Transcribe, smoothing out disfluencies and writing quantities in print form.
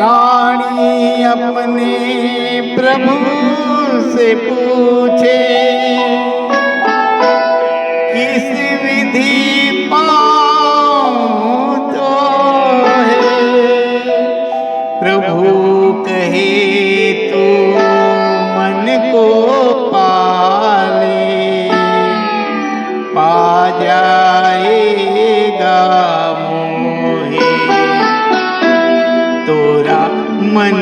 रानी अपने प्रभु से पूछे, किस विधि पाऊं तो है। प्रभु कहे तू मन को पाले, पा जाएगा मोहे तोरा मन